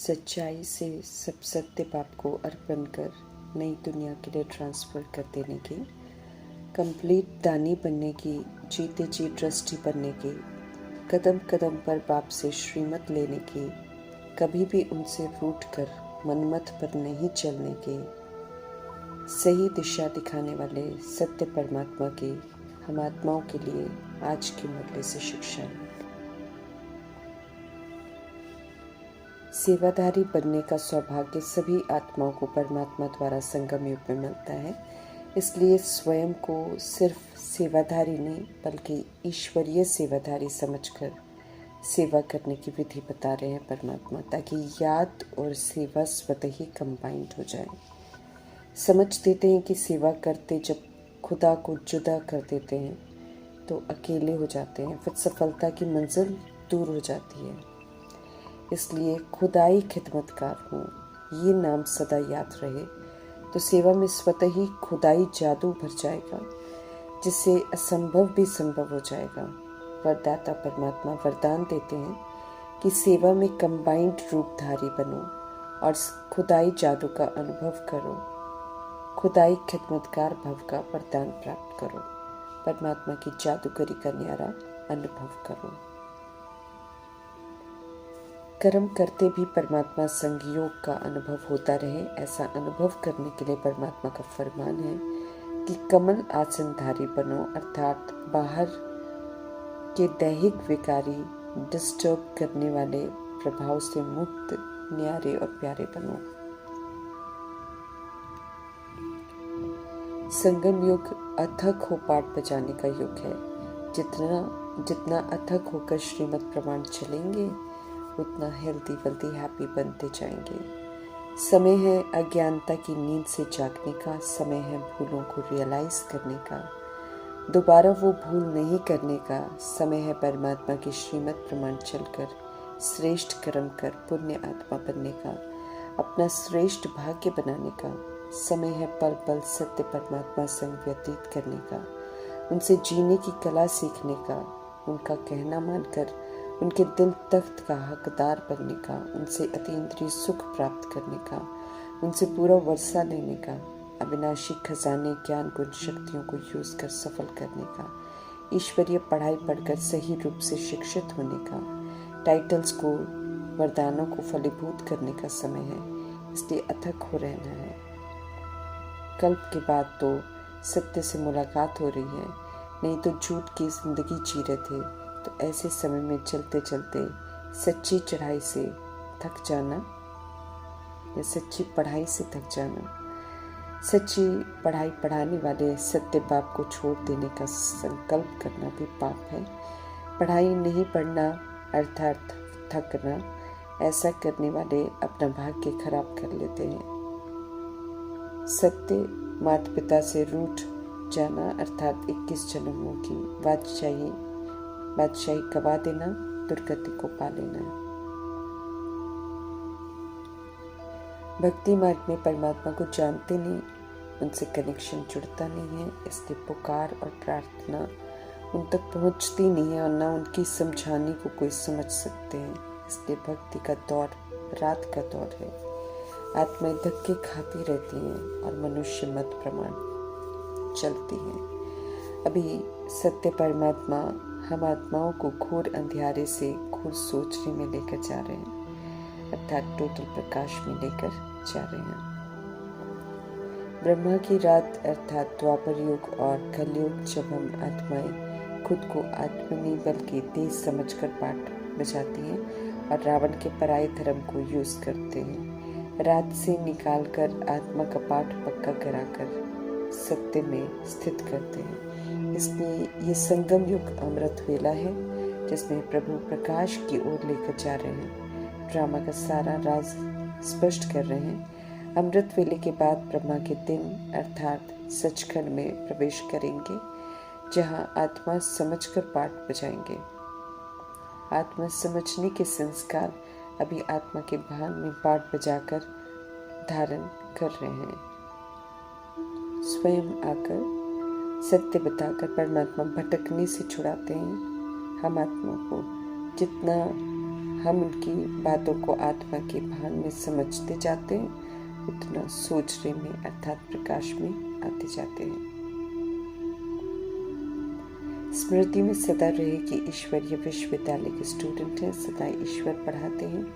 सच्चाई से सब सत्य पाप को अर्पण कर नई दुनिया के लिए ट्रांसफ़र कर देने की, कंप्लीट दानी बनने की, जीते जी ट्रस्टी बनने की, कदम कदम पर बाप से श्रीमत लेने की, कभी भी उनसे रूठ कर मनमत पर नहीं चलने की, सही दिशा दिखाने वाले सत्य परमात्मा की हम आत्माओं के लिए आज की मुरली से शिक्षा है। सेवाधारी बनने का सौभाग्य सभी आत्माओं को परमात्मा द्वारा संगम युग में मिलता है। इसलिए स्वयं को सिर्फ सेवाधारी नहीं बल्कि ईश्वरीय सेवाधारी समझकर सेवा करने की विधि बता रहे हैं परमात्मा, ताकि याद और सेवा स्वतः ही कंबाइंड हो जाए। समझ देते हैं कि सेवा करते जब खुदा को जुदा कर देते हैं तो अकेले हो जाते हैं, फिर सफलता की मंजिल दूर हो जाती है। इसलिए खुदाई खिदमतकार हूँ, ये नाम सदा याद रहे तो सेवा में स्वतः ही खुदाई जादू भर जाएगा, जिससे असंभव भी संभव हो जाएगा। वरदाता परमात्मा वरदान देते हैं कि सेवा में कंबाइंड रूपधारी बनो और खुदाई जादू का अनुभव करो, खुदाई खिदमतकार भव का वरदान प्राप्त करो, परमात्मा की जादूगरी का न्यारा अनुभव करो। कर्म करते भी परमात्मा संयोग का अनुभव होता रहे, ऐसा अनुभव करने के लिए परमात्मा का फरमान है कि कमल आसनधारी बनो, अर्थात बाहर के दैहिक विकारी डिस्टर्ब करने वाले प्रभाव से मुक्त, न्यारे और प्यारे बनो। संगम युग अथक हो पाठ बजाने का युग है। जितना अथक होकर श्रीमत प्रमाण चलेंगे उतना हेल्दी वेल्दी हैप्पी बनते जाएंगे। समय है अज्ञानता की नींद से जागने का, समय है भूलों को रियलाइज करने का, दोबारा वो भूल नहीं करने का, समय है परमात्मा की श्रीमत प्रमाण चलकर श्रेष्ठ कर्म कर पुण्य आत्मा बनने का, अपना श्रेष्ठ भाग्य बनाने का, समय है पल पल सत्य परमात्मा संग व्यतीत करने का, उनसे जीने की कला सीखने का, उनका कहना मानकर उनके दिल तख्त का हकदार बनने का, उनसे अतीन्द्रिय सुख प्राप्त करने का, उनसे पूरा वर्षा लेने का, अविनाशी खजाने ज्ञान गुण शक्तियों को यूज कर सफल करने का, ईश्वरीय पढ़ाई पढ़कर सही रूप से शिक्षित होने का, टाइटल्स को वरदानों को फलीभूत करने का समय है। इसलिए अथक हो रहना है। कल्प के बाद तो सत्य से मुलाकात हो रही है, नहीं तो झूठ की जिंदगी जी रहे थे। तो ऐसे समय में चलते चलते सच्ची चढ़ाई से थक जाना या सच्ची पढ़ाई से थक जाना, सच्ची पढ़ाई पढ़ाने वाले सत्य बाप को छोड़ देने का संकल्प करना भी पाप है। पढ़ाई नहीं पढ़ना अर्थात थकना, ऐसा करने वाले अपना भाग्य खराब कर लेते हैं। सत्य माता पिता से रूठ जाना अर्थात 21 जन्मों की बादशाही गवा देना, दुर्गति को पा लेना। भक्ति मार्ग में परमात्मा को जानते नहीं, उनसे कनेक्शन जुड़ता नहीं है, इसलिए पुकार और प्रार्थना उन तक पहुंचती नहीं है और ना उनकी समझाने को कोई समझ सकते हैं। इसलिए भक्ति का दौर रात का दौर है। आत्माएं धक्के खाती रहती हैं और मनुष्य मत प्रमाण चलती हैं। अभी सत्य परमात्मा हम आत्माओं को घोर अंधियारे से घोर सोचने में लेकर जा रहे हैं, अर्थात टोटल प्रकाश में लेकर जा रहे हैं। ब्रह्मा की रात अर्थात द्वापर युग और कलयुग, जब हम आत्माएं खुद को आत्मा नहीं बल्कि देह समझकर पाठ बजाती हैं और रावण के पराये धर्म को यूज करते हैं, रात से निकालकर आत्मा का पाठ पक्का कराकर सत्य में स्थित करते हैं। इसलिए ये संगम युग अमृत वेला है, जिसमें प्रभु प्रकाश की ओर लेकर जा रहे हैं, ड्रामा का सारा राज स्पष्ट कर रहे हैं। अमृत वेले के बाद ब्रह्मा के दिन अर्थात सचखंड में प्रवेश करेंगे, जहां आत्मा समझकर पाठ बजाएंगे। आत्मा समझने के संस्कार अभी आत्मा के भान में पाठ बजाकर धारण कर रहे हैं। स्वयं आकर सत्य बताकर परमात्मा भटकने से छुड़ाते हैं हम आत्मा को। जितना हम उनकी बातों को आत्मा के भान में समझते जाते हैं, उतना सोचने में अर्थात प्रकाश में आते जाते हैं। स्मृति में सदा रहे कि ईश्वरीय विश्वविद्यालय के स्टूडेंट हैं, सदा ईश्वर पढ़ाते हैं,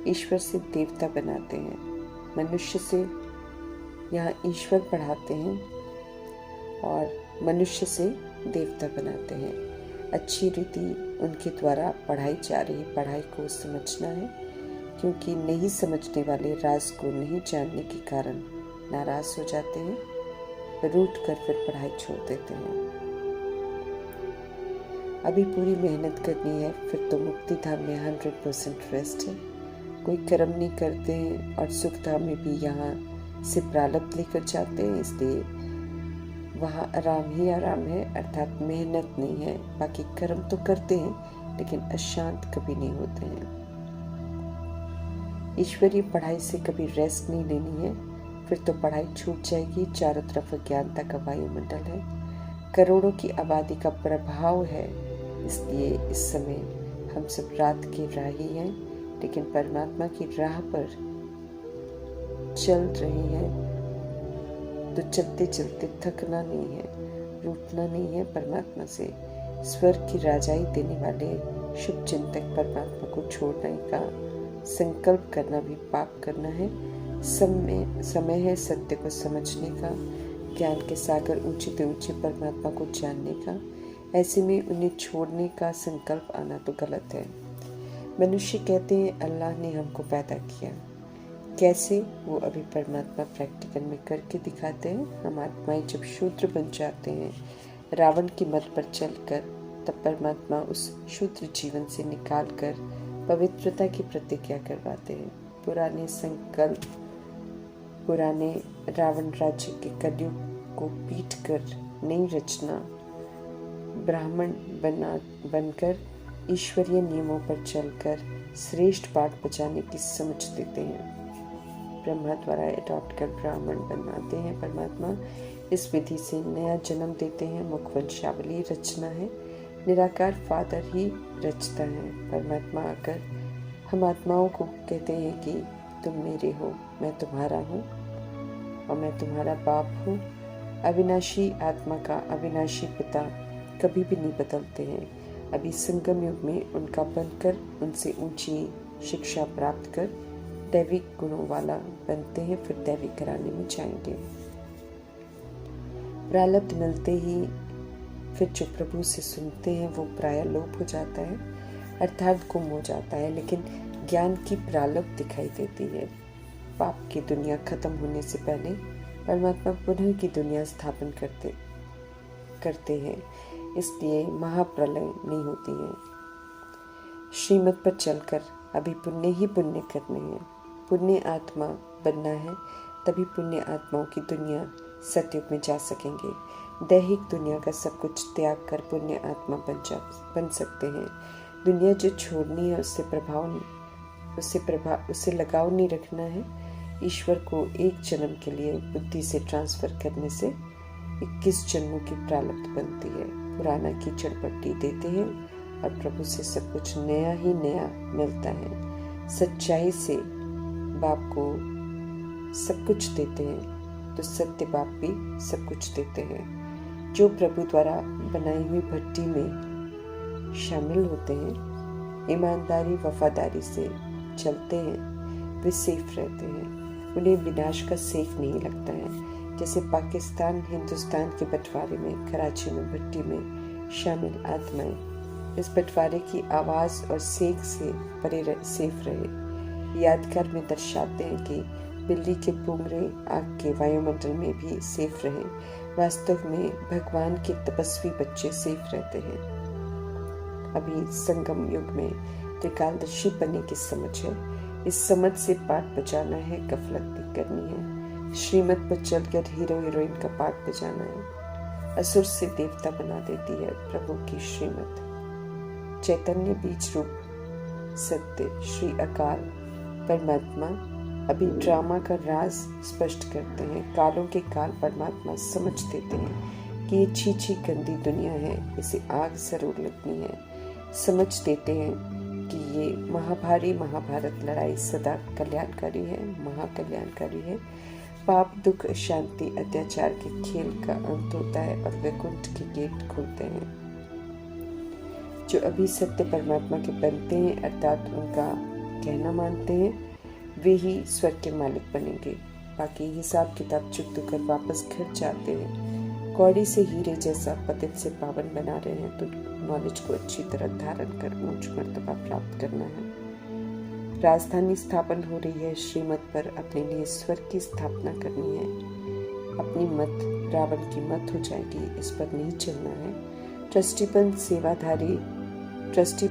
ईश्वर से देवता बनाते हैं। मनुष्य से यहाँ ईश्वर पढ़ाते हैं और मनुष्य से देवता बनाते हैं। अच्छी रीति उनके द्वारा पढ़ाई जा रही पढ़ाई को समझना है, क्योंकि नहीं समझने वाले राज को नहीं जानने के कारण नाराज हो जाते हैं, रूठ कर फिर पढ़ाई छोड़ देते हैं। अभी पूरी मेहनत करनी है, फिर तो मुक्ति धाम में 100% रेस्ट है। कोई कर्म नहीं करते हैं और सुख धाम में भी यहाँ से प्रारब्ध लेकर जाते हैं, इसलिए वहाँ आराम ही आराम है, अर्थात मेहनत नहीं है। बाकी कर्म तो करते हैं लेकिन अशांत कभी नहीं होते हैं। ईश्वरीय पढ़ाई से कभी रेस्ट नहीं लेनी है, फिर तो पढ़ाई छूट जाएगी। चारों तरफ अज्ञानता का वायुमंडल है, करोड़ों की आबादी का प्रभाव है, इसलिए इस समय हम सब रात के राही हैं, लेकिन परमात्मा की राह पर चल रहे हैं। तो चलते चलते थकना नहीं है, रूठना नहीं है परमात्मा से। स्वर्ग की राजाई देने वाले शुभ चिंतक परमात्मा को छोड़ने का संकल्प करना भी पाप करना है। समय है सत्य को समझने का, ज्ञान के सागर ऊंचे से ऊंचे परमात्मा को जानने का। ऐसे में उन्हें छोड़ने का संकल्प आना तो गलत है। मनुष्य कहते हैं अल्लाह ने हमको पैदा किया, कैसे? वो अभी परमात्मा प्रैक्टिकल में करके दिखाते हैं। हम आत्माएं जब शूद्र बन जाते हैं रावण की मत पर चलकर, तब परमात्मा उस शूद्र जीवन से निकाल कर पवित्रता की प्रतिज्ञा करवाते हैं। पुराने संकल्प, पुराने रावण राज्य के कलयुग को पीट कर नई रचना, ब्राह्मण बनकर ईश्वरीय नियमों पर चलकर श्रेष्ठ पाठ बचाने की समझ देते हैं। ब्रह्मा द्वारा अडॉप्ट कर ब्राह्मण बनाते हैं परमात्मा। इस विधि से नया जन्म देते हैं। मुखवंशावली रचना है, निराकार फादर ही रचता है। परमात्मा आकर हम आत्माओं को कहते हैं कि तुम मेरे हो, मैं तुम्हारा हूँ और मैं तुम्हारा बाप हूँ। अविनाशी आत्मा का अविनाशी पिता कभी भी नहीं बदलते हैं। अभी संगम युग में उनका बनकर उनसे ऊंची शिक्षा प्राप्त कर दैविक गुणों वाला बनते हैं, फिर दैविक घराने में जाएंगे। प्रारब्ध मिलते ही फिर जो प्रभु से सुनते हैं वो प्राय लोप हो जाता है, अर्थात गुम हो जाता है, लेकिन ज्ञान की प्रारब्ध दिखाई देती है। पाप की दुनिया खत्म होने से पहले परमात्मा पुनः की दुनिया स्थापन करते हैं, इसलिए महाप्रलय नहीं होती है। श्रीमत पर चलकर अभी पुण्य ही पुण्य करने हैं। पुण्य आत्मा बनना है, तभी पुण्य आत्माओं की दुनिया सतयुग में जा सकेंगे। दैहिक दुनिया का सब कुछ त्याग कर पुण्य आत्मा बन सकते हैं। दुनिया जो छोड़नी है उससे लगाव नहीं रखना है। ईश्वर को एक जन्म के लिए बुद्धि से ट्रांसफर करने से 21 जन्मों की प्रारब्ध बनती है। पुराना कीचड़ पट्टी देते हैं और प्रभु से सब कुछ नया ही नया मिलता है। सच्चाई से बाप को सब कुछ देते हैं तो सत्य बाप भी सब कुछ देते हैं। जो प्रभु द्वारा बनाई हुई भट्टी में शामिल होते हैं, ईमानदारी वफादारी से चलते हैं, वे सेफ रहते हैं। उन्हें विनाश का सेक नहीं लगता है। जैसे पाकिस्तान हिंदुस्तान के बंटवारे में कराची में भट्टी में शामिल आत्माएं इस बंटवारे की आवाज़ और सेक से परे सेफ रहे। यादगार में दर्शाते हैं कि बिल्ली के पुंगरे आग के वायुमंडल में भी सेफ रहे। वास्तव में भगवान के तपस्वी बच्चे सेफ रहते हैं। अभी संगम युग में त्रिकालदर्शी बनने की समझ है। इस समझ से पाठ बजाना है, गफलत भी करनी है। श्रीमत पर चलकर हीरो हीरोइन का पाठ बजाना है। असुर से देवता बना देती है प्रभु की श्रीमत। चैतन्य बीज रूप सत्य श्री अकाल परमात्मा अभी ड्रामा का राज स्पष्ट करते हैं। कालों के काल परमात्मा समझ देते हैं कि ये छी छी गंदी दुनिया है, इसे आग जरूर लगनी है। समझ देते हैं कि ये महाभारी महाभारत लड़ाई सदा कल्याणकारी है, महाकल्याणकारी है। पाप दुख शांति अत्याचार के खेल का अंत होता है और वैकुंठ के गेट खुलते हैं। जो अभी सत्य परमात्मा के बनते हैं अर्थात उनका कहना मानते हैं, वे ही स्वर्ग के मालिक बनेंगे। बाकी हिसाब किताब चुकता कर वापस घर जाते हैं। कौड़ी से हीरे जैसा पतित से पावन बना रहे हैं तो नॉलेज को अच्छी तरह धारण कर ऊंच मर्तबा प्राप्त करना है। राजधानी स्थापन हो रही है, श्रीमत पर अपने लिए स्वर्ग की स्थापना करनी है। अपनी मत रावण की मत हो जाएगी, इस पर नहीं चलना है। ट्रस्टीपन सेवाधारी ट्रस्टी